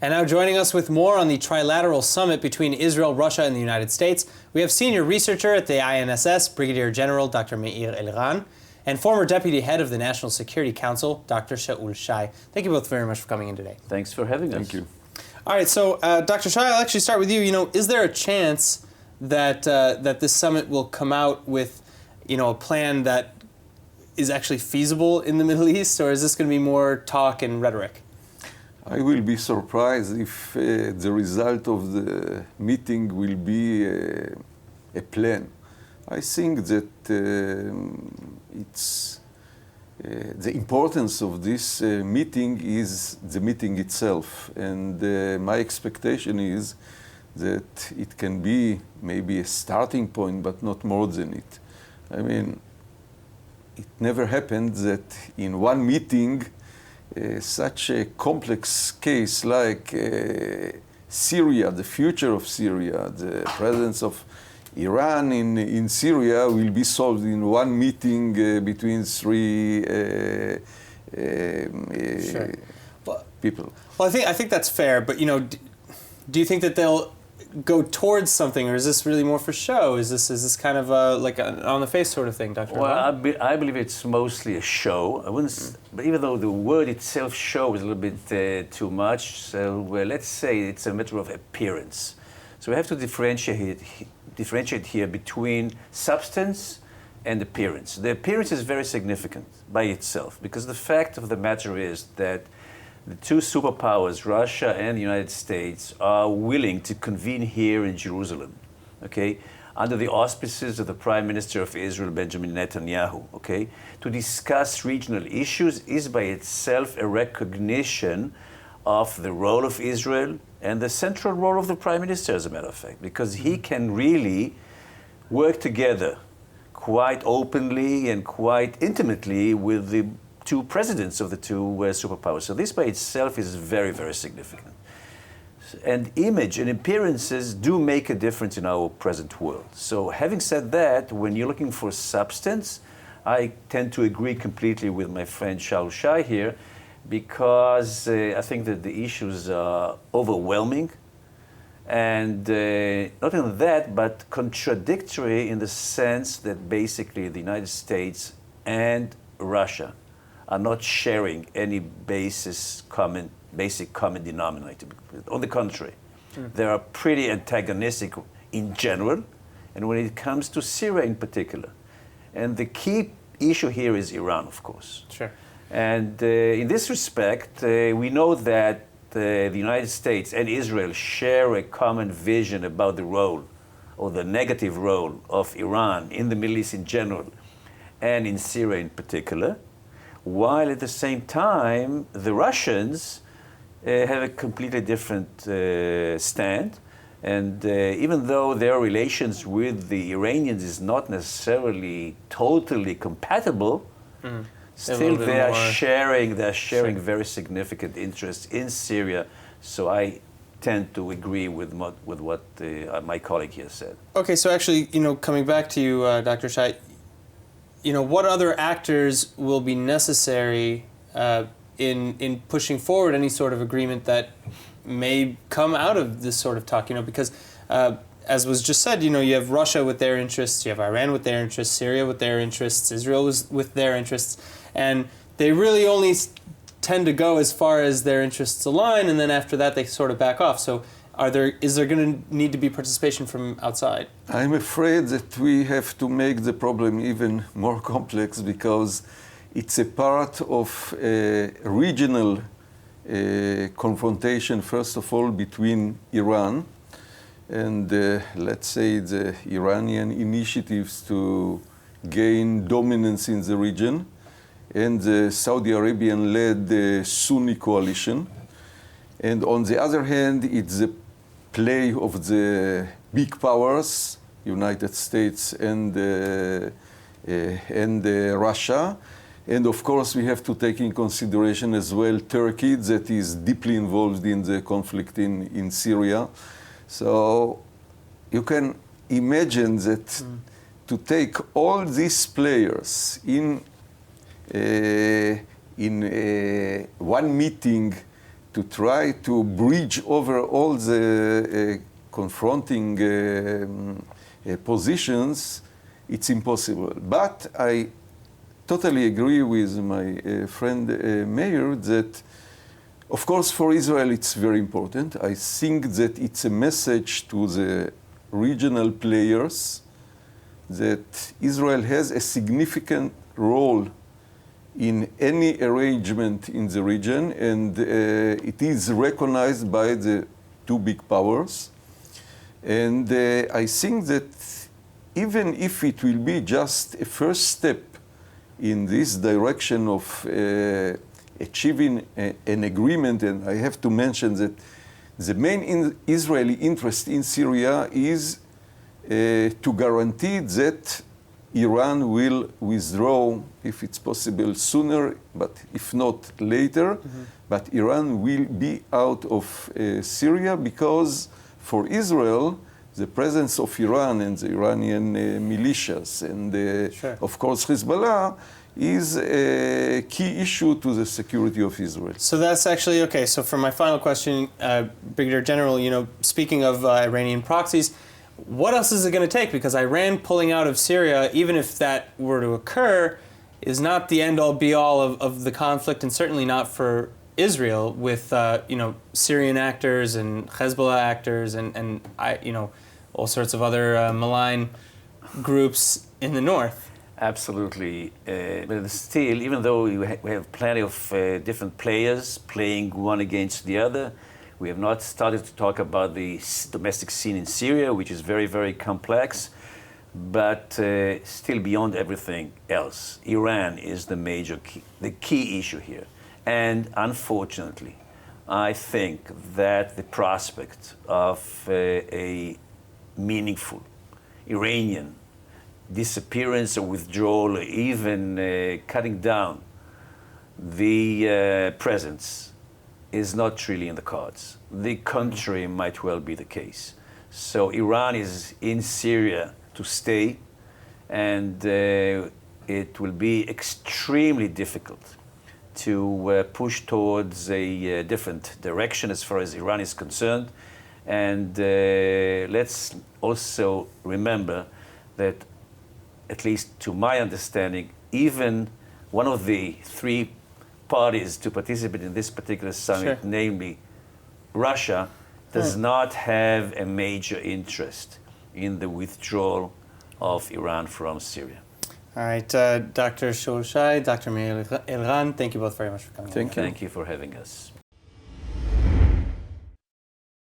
And now joining us with more on the Trilateral Summit between Israel, Russia, and the United States, we have senior researcher at the INSS, Brigadier General Dr. Meir Elran, and former Deputy Head of the National Security Council, Dr. Shaul Shay. Thank you both very much for coming in today. Thanks for having us. Thank you. All right, so Dr. Shay, I'll actually start with you. Is there a chance that that this summit will come out with, a plan that is actually feasible in the Middle East, or is this going to be more talk and rhetoric? I will be surprised if the result of the meeting will be a plan. I think that it's the importance of this meeting is the meeting itself, and my expectation is that it can be maybe a starting point, but not more than it. I mean, it never happened that in one meeting such a complex case like Syria, the future of Syria, the presence of Iran in Syria will be solved in one meeting between three people. Well, I think that's fair, but do you think that they'll go towards something, or is this really more for show? Is this kind of like an on the face sort of thing, Dr. Well, I believe it's mostly a show. I wouldn't, but even though the word itself, show, is a little bit too much, so let's say it's a matter of appearance. So we have to differentiate here between substance and appearance. The appearance is very significant by itself, because the fact of the matter is that the two superpowers, Russia and the United States, are willing to convene here in Jerusalem, okay, under the auspices of the Prime Minister of Israel, Benjamin Netanyahu, okay, to discuss regional issues is by itself a recognition of the role of Israel and the central role of the Prime Minister, as a matter of fact, because he can really work together quite openly and quite intimately with the two presidents of the two superpowers. So this by itself is very, very significant. And image and appearances do make a difference in our present world. So having said that, when you're looking for substance, I tend to agree completely with my friend Shaul Shay here, because I think that the issues are overwhelming, and not only that, but contradictory in the sense that basically the United States and Russia are not sharing any basic common denominator. On the contrary, they are pretty antagonistic in general, and when it comes to Syria in particular. And the key issue here is Iran, of course. Sure. And in this respect, we know that the United States and Israel share a common vision about the role, or the negative role, of Iran in the Middle East in general, and in Syria in particular, while at the same time, the Russians have a completely different stand. And even though their relations with the Iranians is not necessarily totally compatible, still they are sharing very significant interests in Syria. So I tend to agree with what my colleague here said. Okay, so actually, coming back to you, Dr. Shay, what other actors will be necessary in pushing forward any sort of agreement that may come out of this sort of talk? Because as was just said, you have Russia with their interests, you have Iran with their interests, Syria with their interests, Israel with their interests, and they really only tend to go as far as their interests align, and then after that they sort of back off. So is there going to need to be participation from outside? I'm afraid that we have to make the problem even more complex, because it's a part of a regional confrontation, first of all, between Iran and, let's say, the Iranian initiatives to gain dominance in the region, and the Saudi Arabian-led Sunni coalition. And on the other hand, it's the play of the big powers, United States and Russia. And of course, we have to take in consideration as well Turkey, that is deeply involved in the conflict in Syria. So you can imagine that to take all these players in one meeting to try to bridge over all the confronting positions, it's impossible. But I totally agree with my friend Meir that, of course, for Israel it's very important. I think that it's a message to the regional players that Israel has a significant role in any arrangement in the region, and it is recognized by the two big powers. And I think that even if it will be just a first step in this direction of achieving an agreement, and I have to mention that the main Israeli interest in Syria is to guarantee that Iran will withdraw, if it's possible, sooner, but if not later. But Iran will be out of Syria because for Israel, the presence of Iran and the Iranian militias and, Sure. of course, Hezbollah is a key issue to the security of Israel. So that's actually, okay, so for my final question, Brigadier General, you know, speaking of Iranian proxies, what else is it going to take? Because Iran pulling out of Syria, even if that were to occur, is not the end-all, be-all of the conflict, and certainly not for Israel with, you know, Syrian actors and Hezbollah actors and you know, all sorts of other malign groups in the north. Absolutely. But still, even though we have plenty of different players playing one against the other, we have not started to talk about the domestic scene in Syria, which is very, very complex. But still beyond everything else, Iran is the key issue here. And unfortunately, I think that the prospect of a meaningful Iranian disappearance or withdrawal, or even cutting down the presence, is not really in the cards. The contrary might well be the case. So Iran is in Syria to stay, and it will be extremely difficult to push towards a different direction as far as Iran is concerned. And let's also remember that, at least to my understanding, even one of the three parties to participate in this particular summit, Sure. namely Russia, does not have a major interest in the withdrawal of Iran from Syria. All right, Dr. Shaul Shay, Dr. Meir Elran, thank you both very much for coming. Thank you. Thank you for having us.